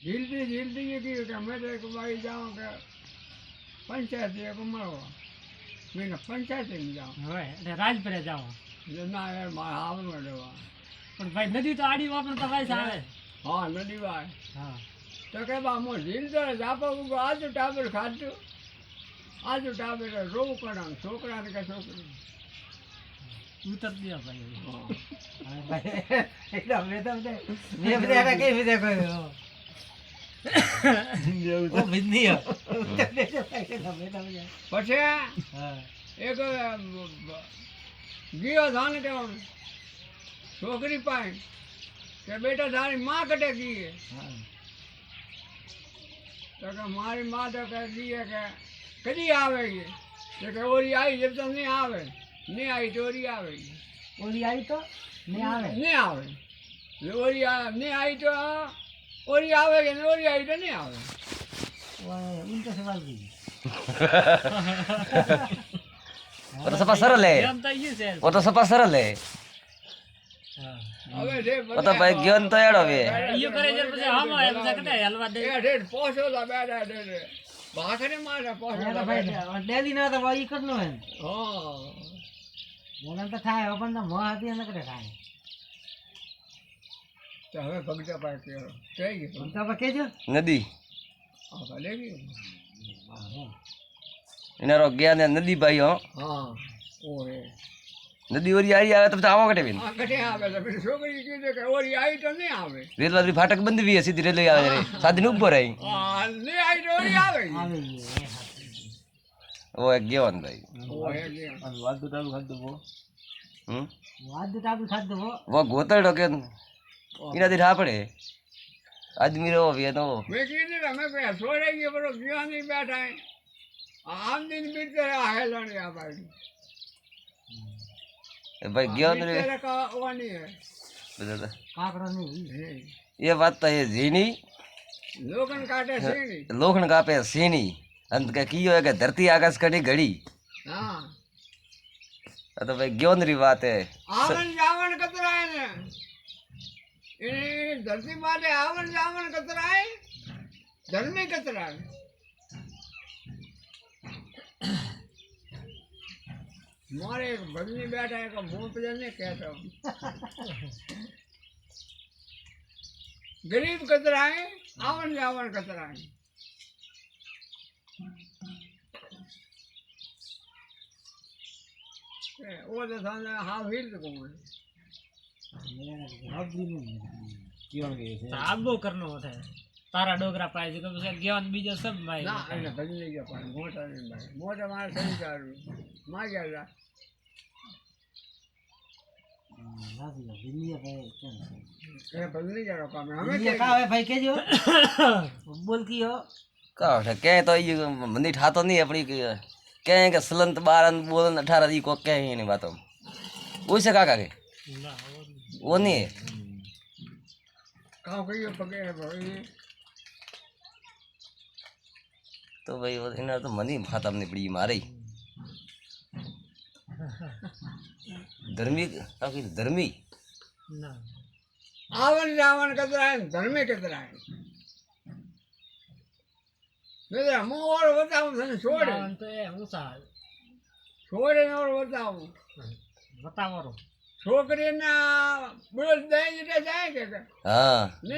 झीलती ये की कि मैं तो एक बारी जाऊँ कि पंचायत एक મળો मैंने पंचायत में जाऊँ હવે એટલે રાજપરે જાઓ ना यार मारा आवरण लेवा પણ ભાઈ નદી તો આડી વાપરતા ભાઈ આવે हाँ नदी बाय હા तो कह बा मो झील तो जापा को आज टाबर खाटू आज टाबर रो करा छोकरा ने का छोकरी ઉતર દે ભાઈ हाँ ભાઈ એકદમ મેં બધા કઈ વિધે કહ્યું ઓ બિંદી પછી હા એક ગયો धान के छोकरी पाए के बेटा थारी माँ कटे गई है હા तो के मारी माँ तो कह दी है कि कदी आवेगी तो के ओरी आई जब तक नहीं आवे नहीं आई तो ओरी आवेगी ઓલી આવી તો ને આવે नहीं आवे ओरी नहीं आई तो ओरी आवेगी नहीं ओरी आई तो नहीं आवे ઓય ઉલટો સવાલ કી वो तो सपा सरल है એમ તો ઈ છે वो तो सपा सरल है હા હવે જે वो तो भाई ज्ञान तो एड़ो है ઈયો કરે છે પછી હામો આવે પછી કદે હલવા દે એ ઢેર પોસો લા બેઠા ઢેર ભાખરે મારે પોસો અરે લા ભાઈ બેઠા ડેલી ના તો ભાઈ કરનો હે હા મને તો થાય પણ તો મોહ હતી ન કરે થાય તો હવે ભગતા પાસે કહેવો થઈ ગયું તો હવે કેજો नदी હા ભલે ગયું इनारो ज्ञान है नदी भाई हो હા ઓરે नदी ओरी आई आवे तब तो आवो कटे बिन આ કટે આવે તો પછી છોકરી કીધું કે ઓરી आई તો નહીં આવે रेलवे वाली फाटक बंद भी है सीधी रेलवे आवे रे सादी ने ऊपर आई હા નહીં आई તો ઓરી આવે આવી ગયો वो एक ज्ञान भाई ઓરે ગયા વાદુ ટાબુ ખાધું વો हम्म વાદુ ટાબુ ખાધું વો वो गोतड़ो के इना दी ठा पड़े आदमी रो वे तो મેં કીધું ને મેં કહ્યું છોડે ગયો બરો ગયો નહીં બેઠા હે આમ દિન બીતે આહેલો નહીં આ બાજુ भाई ज्ञान रे બીતે કાવાની હે बता કાકરો નહીં ये बात तो है जीनी લોગન કાટે છે નહીં लोखन का पे सीनी अंत का कियो है कि धरती आकाश कटी घड़ी હા तो भाई ज्ञान री बात है આવન જાવન કતરાય ને એ ધરતી માટે આવન જાવન કતરાય ધર્મે કતરાય મારે એક ભગની બેઠા એક હું પેલા ને કહેતો ગરીબ કતરાય આવન જાવન કતરાય वो तो सामने हाँ भीड़ तो कौन કેવણ ગઈ છે આગો કરનો હોતે તારા ડોગરા પાય છે કે પછી જ્ઞાન બીજો સબ ભાઈ ना अरे भजन नहीं किया पानी मोटा नहीं भाई मोटा मार सही चालू मार गया था નાસી દિલ્હી ભાઈ કેમ છે ये भजन नहीं करा पानी हमें દિલ્હી क्या કા હવે ભાઈ કેજો બોલ કીયો का के तो ये मंदी ठातो नहीं अपनी के के सलंत 12 बोलन 18 ई को के नहीं बातों उसे काका के ના वो नहीं है कहाँ कहिए पके भाई तो भाई वो इन्हें तो मनी खाता अपनी बड़ी मारे धर्मी काकी धर्मी ના आवन जावन कतरा है धर्मे कतरा है मेरा मुँह और बताऊँ थे छोड़े નામ તો એ ઊંચા छोड़े ने और बताऊँ બતાવો छोकरी ना बोल देंगे जाएंगे हाँ